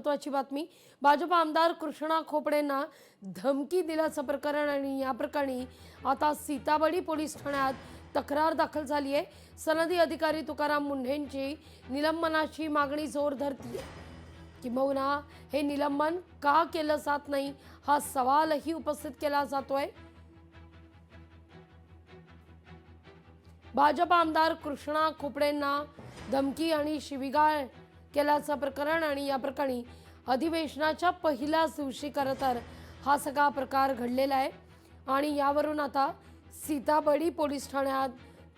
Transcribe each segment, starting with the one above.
महत्त्वाची बातमी। भाजप आमदार कृष्णा खोपडेंना धमकी दिल्याचं प्रकरण आणि या प्रकरणी आता सीताबडी पोलीस ठाण्यात तक्रार दाखल झाली आहे। सनदी अधिकारी तुकाराम मुंढेंची निलंबनाची मागणी जोर धरतीये। किंबहुना हे निलंबन का केलं जात नाही हा सवालही उपस्थित केला जातोय। भाजप आमदार कृष्णा खोपडेंना धमकी आणि शिवीगाळ केल्याचं प्रकरण आणि या प्रकरणी अधिवेशनाच्या पहिल्याच दिवशी खरं तर हा सगळा प्रकार घडलेला आहे आणि यावरून आता सीताबडी पोलीस ठाण्यात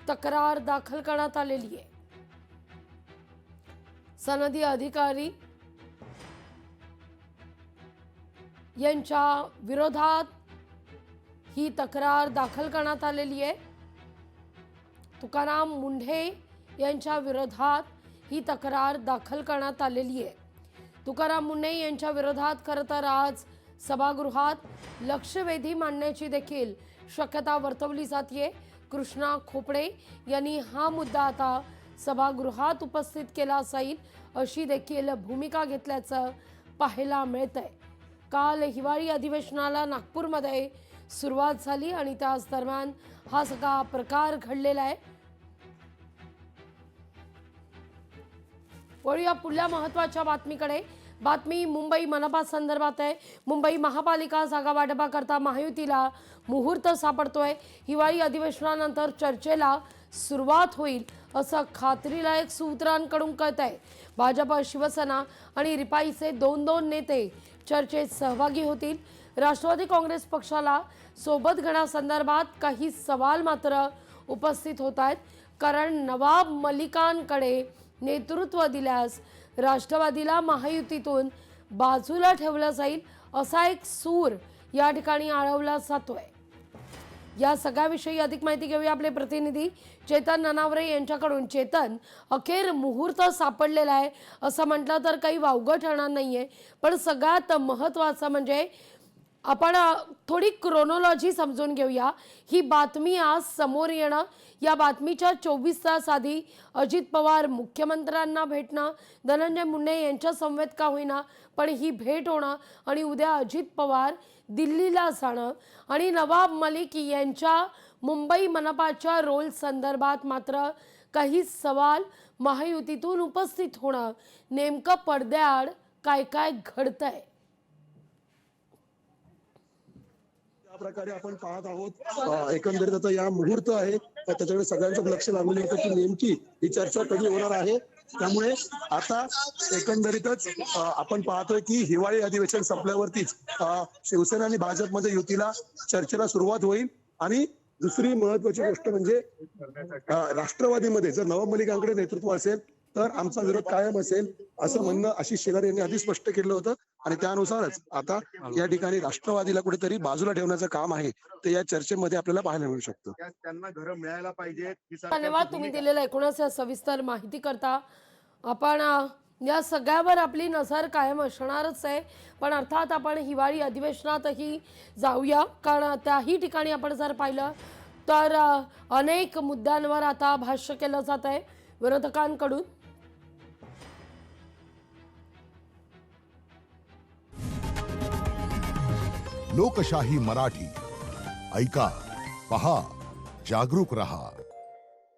तक्रार दाखल करण्यात आलेली आहे। सनदी अधिकारी यांच्या विरोधात ही तक्रार दाखल करण्यात आलेली आहे। तुकाराम मुंढे यांच्या विरोधात ही तक्रार दाखल करण्यात आलेली आहे। तुकाराम मुंढे यांच्या विरोधात खरं तर आज सभागृहात लक्षवेधी मांडण्याची देखील शक्यता वर्तवली जाते। कृष्णा खोपडे यांनी हा मुद्दा आता सभागृहात उपस्थित केला जाईल अशी देखील भूमिका घेतल्याचं पाहायला मिळतंय। काल हिवाळी अधिवेशनाला नागपूरमध्ये सुरुवात झाली आणि त्याच दरम्यान हा सगळा प्रकार घडलेला आहे। वळूया पुढल्या महत्त्वाच्या बातमीकडे। बातमी मुंबई मनपा संदर्भात आहे। मुंबई महापालिका जागा वाटपाकरता महायुतीला मुहूर्त सापडतोय। हिवाळी अधिवेशनानंतर चर्चेला सुरुवात होईल असं खात्रीलायक सूत्रांकडून कळतंय। भाजप, शिवसेना आणि रिपाईचे दोन नेते चर्चेत सहभागी होतील। राष्ट्रवादी काँग्रेस पक्षाला सोबत घेण्यासंदर्भात काही सवाल मात्र उपस्थित होत आहेत, कारण नवाब मलिकांकडे नेतृत्व दिल्यास राष्ट्रवादीला महायुतीतून बाजूला ठेवलं जाईल असा एक सूर या ठिकाणी आळवला जातोय। या सगळ्याविषयी अधिक माहिती घेऊया आपले प्रतिनिधी चेतन ननावरे यांच्याकडून। चेतन, अखेर मुहूर्त सापडलेला आहे असं म्हटलं तर काही वावगं ठरणार नाहीये, पण सगळ्यात महत्त्वाचं म्हणजे आपण थोडी क्रोनॉलॉजी समजून घेऊया। ही बातमी आज समोर येणं, या बातमीच्या 24 तास आधी अजित पवार मुख्यमंत्र्यांना भेटणं, धनंजय मुंडे यांच्या समवेत का होईना पण ही भेट होणं आणि उद्या अजित पवार दिल्लीला जाणं आणि नवाब मलिक यांच्या मुंबई मनपाच्या रोल संदर्भात मात्र काही सवाल महायुतीतून उपस्थित होणं, नेमकं पडद्याआड काय काय घडतंय या प्रकारे आपण पाहत आहोत। एकंदरीत आता या मुहूर्त आहे त्याच्याकडे सगळ्यांचं लक्ष लागलेलं होतं की नेमकी ही चर्चा कधी होणार आहे। त्यामुळे आता एकंदरीतच आपण पाहतोय की हिवाळी अधिवेशन संपल्यावरतीच शिवसेना आणि भाजपमध्ये युतीला चर्चेला सुरुवात होईल। आणि दुसरी महत्वाची गोष्ट म्हणजे राष्ट्रवादीमध्ये जर नवाब मलिकांकडे नेतृत्व असेल तर आमचा विरोध कायम असेल असं म्हणणं आशिष शेलार यांनी आधी स्पष्ट केलं होतं आणि त्यानुसारच आता या ठिकाणी राष्ट्रवादीला कुठेतरी बाजूला ठेवण्याचं काम आहे ते या चर्चेमध्ये आपल्याला पाहायला मिळू शकतं। त्यांना घर मिळायला पाहिजे। धन्यवाद तुम्ही दिलेल्या एकूणच सविस्तर माहिती करता। आपण या सगळ्यावर आपली नजर कायम असणारच आहे, पण अर्थात आपण हिवाळी अधिवेशनातही जाऊया, कारण त्याही ठिकाणी आपण जर पाहिलं तर अनेक मुद्द्यांवर आता भाष्य केलं जात आहे विरोधकांकडून। लोकशाही मराठी ऐका, पहा, जागरूक रहा।